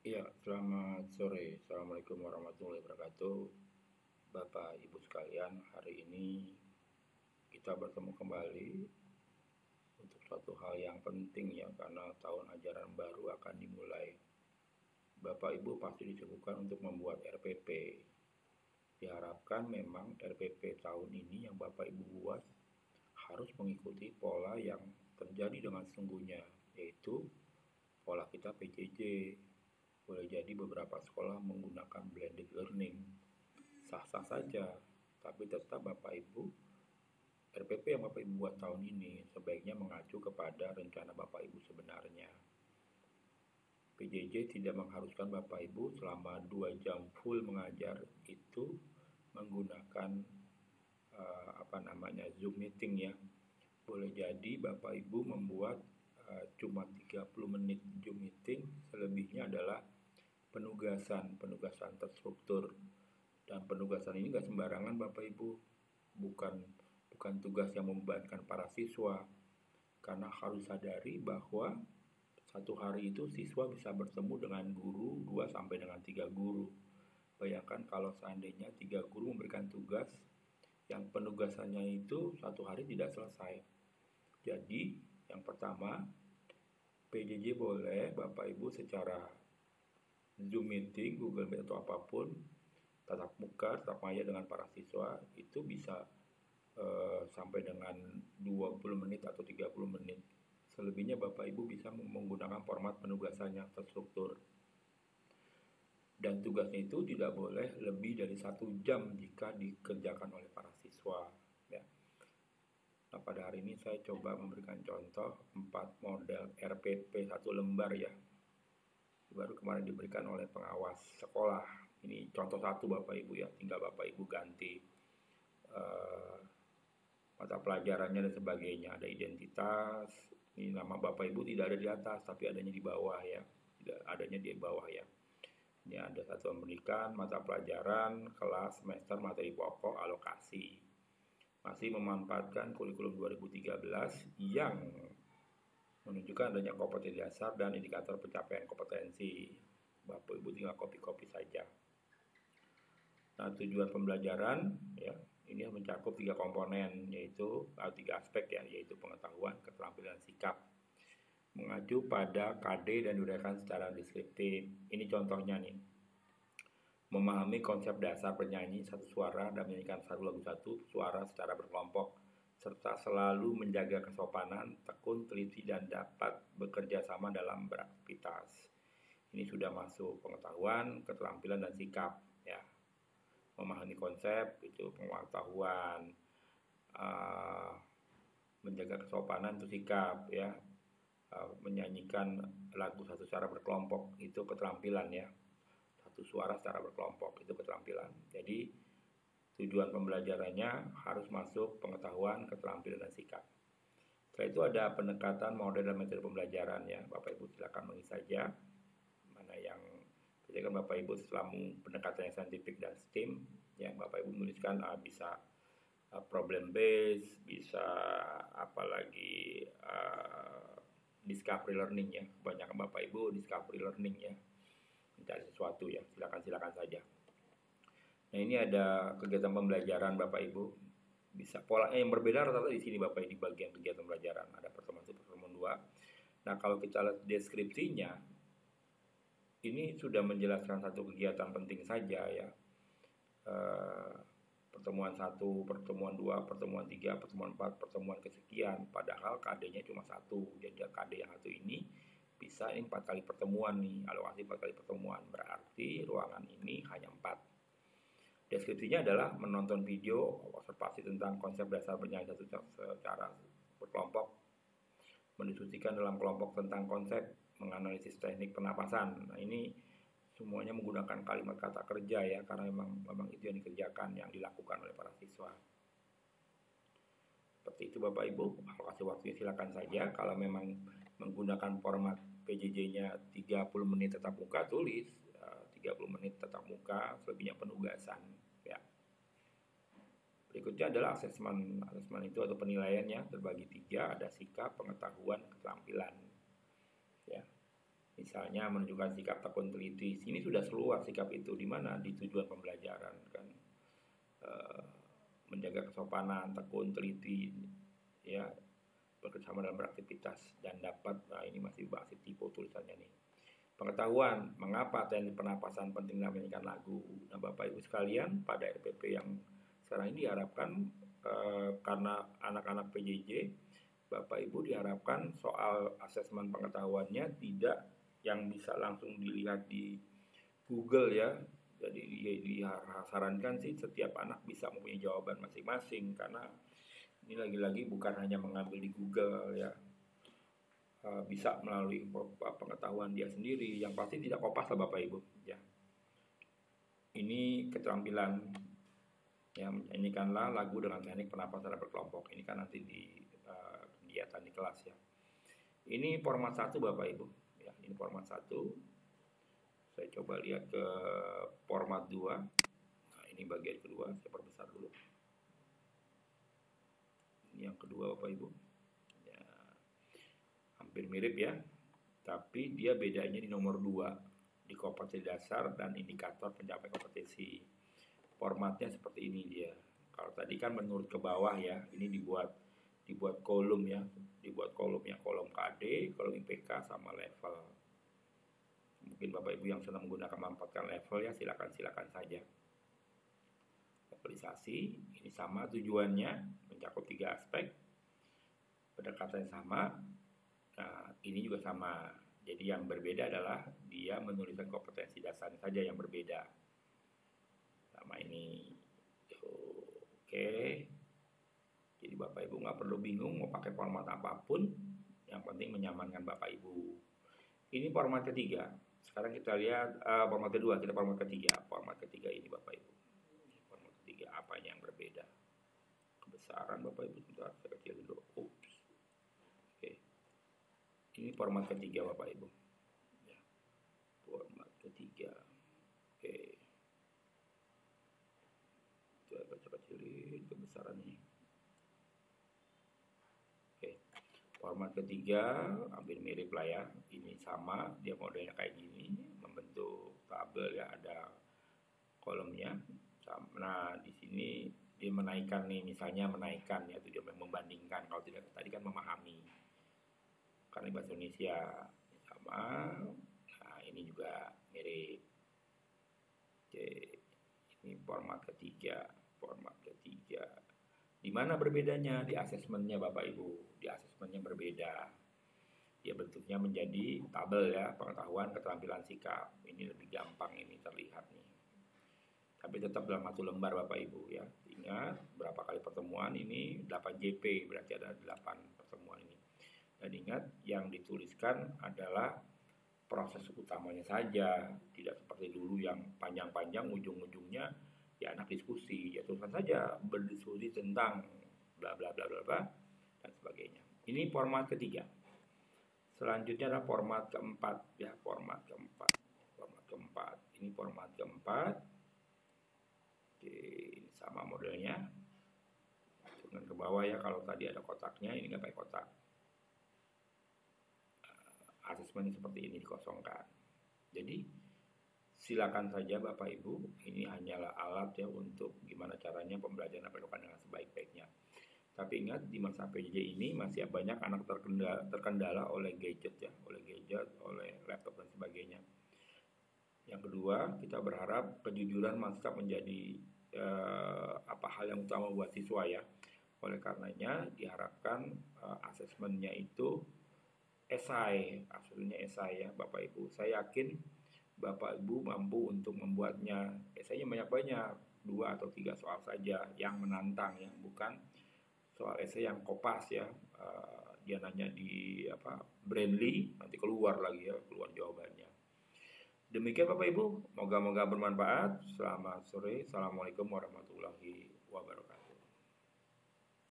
Iya, selamat sore. Assalamualaikum warahmatullahi wabarakatuh. Bapak, Ibu sekalian, hari ini kita bertemu kembali untuk suatu hal yang penting ya, karena tahun ajaran baru akan dimulai. Bapak, Ibu pasti disibukkan untuk membuat RPP. Diharapkan memang RPP tahun ini yang Bapak Ibu buat harus mengikuti pola yang terjadi dengan sesungguhnya, yaitu pola kita PJJ. Boleh jadi beberapa sekolah menggunakan blended learning. Sah-sah saja, tapi tetap Bapak Ibu, RPP yang Bapak Ibu buat tahun ini sebaiknya mengacu kepada rencana Bapak Ibu sebenarnya. PJJ tidak mengharuskan Bapak Ibu selama 2 jam full mengajar itu menggunakan Zoom meeting ya. Boleh jadi Bapak Ibu membuat cuma 30 menit Zoom meeting, selebihnya adalah penugasan terstruktur. Dan penugasan ini nggak sembarangan Bapak Ibu, bukan tugas yang membebankan para siswa, karena harus sadari bahwa satu hari itu siswa bisa bertemu dengan guru 2 sampai dengan 3 guru. Bayangkan kalau seandainya 3 guru memberikan tugas yang penugasannya itu satu hari tidak selesai. Jadi yang pertama, PJJ boleh Bapak Ibu secara Zoom meeting, Google Meet atau apapun, tatap muka, tatap maya dengan para siswa itu bisa sampai dengan 20 menit atau 30 menit. Selebihnya Bapak Ibu bisa menggunakan format penugasan yang terstruktur. Dan tugasnya itu tidak boleh lebih dari 1 jam jika dikerjakan oleh para siswa ya. Nah, pada hari ini saya coba memberikan contoh 4 model RPP 1 lembar ya, baru kemarin diberikan oleh pengawas sekolah. Ini contoh 1 Bapak Ibu ya, tinggal Bapak Ibu ganti mata pelajarannya dan sebagainya. Ada identitas, ini nama Bapak Ibu tidak ada di atas tapi adanya di bawah ya, tidak adanya di bawah ya. Ini ada satuan pendidikan, mata pelajaran, kelas, semester, materi pokok, alokasi. Masih memanfaatkan kurikulum 2013 yang menunjukkan adanya kompetensi dasar dan indikator pencapaian kompetensi. Bapak Ibu tinggal copy saja. Nah, tujuan pembelajaran ya, ini mencakup 3 komponen, yaitu 3 aspek ya, yaitu pengetahuan, keterampilan, sikap. Mengacu pada KD dan diuraikan secara deskriptif. Ini contohnya nih. Memahami konsep dasar bernyanyi satu suara dan menyanyikan satu lagu satu suara secara berkelompok, serta selalu menjaga kesopanan, tekun, teliti, dan dapat bekerja sama dalam beraktivitas. Ini sudah masuk pengetahuan, keterampilan, dan sikap ya. Memahami konsep itu pengetahuan, menjaga kesopanan itu sikap ya, menyanyikan lagu satu secara berkelompok itu keterampilan ya, satu suara secara berkelompok itu keterampilan. Jadi tujuan pembelajarannya harus masuk pengetahuan, keterampilan, dan sikap. Setelah itu ada pendekatan model dan metode pembelajaran ya. Bapak Ibu silakan mengisi saja mana yang kan Bapak Ibu setelah pendekatan yang saintifik dan STEAM yang Bapak Ibu menuliskan bisa problem based, bisa apalagi discovery learning ya. Kebanyakan Bapak Ibu discovery learning ya, mencari sesuatu ya, silakan saja. Nah, ini ada kegiatan pembelajaran Bapak Ibu, bisa polanya yang berbeda rata-rata di sini Bapak Ibu, di bagian kegiatan pembelajaran ada pertemuan 1, pertemuan 2. Nah, kalau kita lihat deskripsinya, ini sudah menjelaskan satu kegiatan penting saja ya, pertemuan 1, pertemuan 2, pertemuan 3, pertemuan 4, pertemuan kesekian, padahal KD-nya cuma 1. Jadi KD yang 1 ini bisa ini 4 kali pertemuan nih, alokasi 4 kali pertemuan, berarti ruangan ini hanya 4. Deskripsinya adalah menonton video observasi tentang konsep dasar bernyanyi secara berkelompok, mendiskusikan dalam kelompok tentang konsep, menganalisis teknik pernapasan. Nah, ini semuanya menggunakan kalimat kata kerja ya, karena memang itu yang dikerjakan, yang dilakukan oleh para siswa. Seperti itu Bapak Ibu, alokasi waktunya silakan saja. Kalau memang menggunakan format PJJ-nya 30 menit tatap muka, tulis 30 menit tatap muka, selebihnya penugasan ya. Berikutnya adalah asesmen. Asesmen itu atau penilaiannya terbagi 3, ada sikap, pengetahuan, keterampilan ya. Ini Misalnya menunjukkan sikap tekun teliti. Sini sudah keluar sikap itu di mana? Di tujuan pembelajaran kan. Menjaga kesopanan, tekun teliti, ya, bekerjasama dalam beraktivitas dan dapat. Nah, ini masih masih tipe tulisannya nih. Pengetahuan mengapa teknik pernapasan penting dalam menyanyikan lagu. Nah, Bapak Ibu sekalian, pada RPP yang sekarang ini diharapkan karena anak-anak PJJ, Bapak Ibu diharapkan soal asesmen pengetahuannya tidak yang bisa langsung dilihat di Google ya. Jadi disarankan sih setiap anak bisa mempunyai jawaban masing-masing, karena ini lagi-lagi bukan hanya mengambil di Google ya, bisa melalui pengetahuan dia sendiri, yang pasti tidak kopas lah Bapak Ibu ya. Ini keterampilan ya, menyanyikanlah lagu dengan teknik pernapasan berkelompok. Ini kan nanti di kegiatan di kelas ya. Ini format 1 Bapak Ibu ya, ini format 1. Saya coba lihat ke format 2. Nah, ini bagian kedua, saya perbesar dulu. Ini yang kedua Bapak Ibu ya, hampir mirip ya, tapi dia bedanya di nomor 2, di kompetensi dasar dan indikator pencapaian kompetensi. Formatnya seperti ini dia. Kalau tadi kan menurut ke bawah ya, ini dibuat kolom ya, kolom KD, kolom IPK sama level. Mungkin Bapak Ibu yang senang menggunakan memanfaatkan level ya, silakan saja. Levelisasi ini sama tujuannya, mencakup 3 aspek, pendekatan sama. Nah, ini juga sama. Jadi yang berbeda adalah dia menuliskan kompetensi dasar saja yang berbeda. Sama ini. Oke. Jadi Bapak Ibu nggak perlu bingung mau pakai format apapun, yang penting menyamankan Bapak Ibu. Ini format ketiga. Sekarang kita lihat format kedua, kita format ketiga. Format ketiga ini Bapak Ibu. Format ketiga apanya yang berbeda? Kebesaran Bapak Ibu, sebentar saya kecilin dulu. Oops. Oke. Ini format ketiga Bapak Ibu. Ya. Format ketiga. Oke. Coba kecilin kebesarannya. Format ketiga hampir mirip lah ya, ini sama, dia modelnya kayak gini, membentuk tabel ya, ada kolomnya. Nah di sini dia menaikkan nih, misalnya menaikkan ya, tujuan membandingkan. Kalau tidak tadi kan memahami, karena bahasa Indonesia sama. Nah ini juga mirip. Oke, ini format ketiga. Di mana berbedanya? Di asesmennya Bapak Ibu. Di asesmennya berbeda. Dia bentuknya menjadi tabel ya, pengetahuan, keterampilan, sikap. Ini lebih gampang ini terlihat nih. Tapi tetap dalam satu lembar Bapak Ibu ya. Ingat berapa kali pertemuan ini, 8 JP, berarti ada 8 pertemuan ini. Dan ingat yang dituliskan adalah proses utamanya saja, tidak seperti dulu yang panjang-panjang, ujung-ujungnya ya anak diskusi, ya tulisan saja berdiskusi tentang bla bla bla bla bla dan sebagainya. Ini format ketiga. Selanjutnya adalah format keempat ya, format keempat. Ini format keempat. Oke, ini sama modelnya. Turun ke bawah ya, kalau tadi ada kotaknya, ini nggak pakai kotak. Asesmen seperti ini dikosongkan. Jadi silakan saja Bapak Ibu, ini hanyalah alat ya untuk gimana caranya pembelajaran dilakukan dengan sebaik-baiknya. Tapi ingat di masa PJJ ini masih banyak anak terkendala oleh gadget ya, oleh laptop dan sebagainya. Yang kedua, kita berharap kejujuran masih menjadi hal yang utama buat siswa ya. Oleh karenanya diharapkan asesmennya itu esai ya Bapak Ibu. Saya yakin Bapak Ibu mampu untuk membuatnya. Esainya banyak-banyak, 2 atau 3 soal saja yang menantang ya, bukan soal esai yang kopas ya. Dia nanya di Brainly, nanti keluar lagi ya, keluar jawabannya. Demikian Bapak Ibu, moga-moga bermanfaat. Selamat sore, assalamualaikum warahmatullahi wabarakatuh.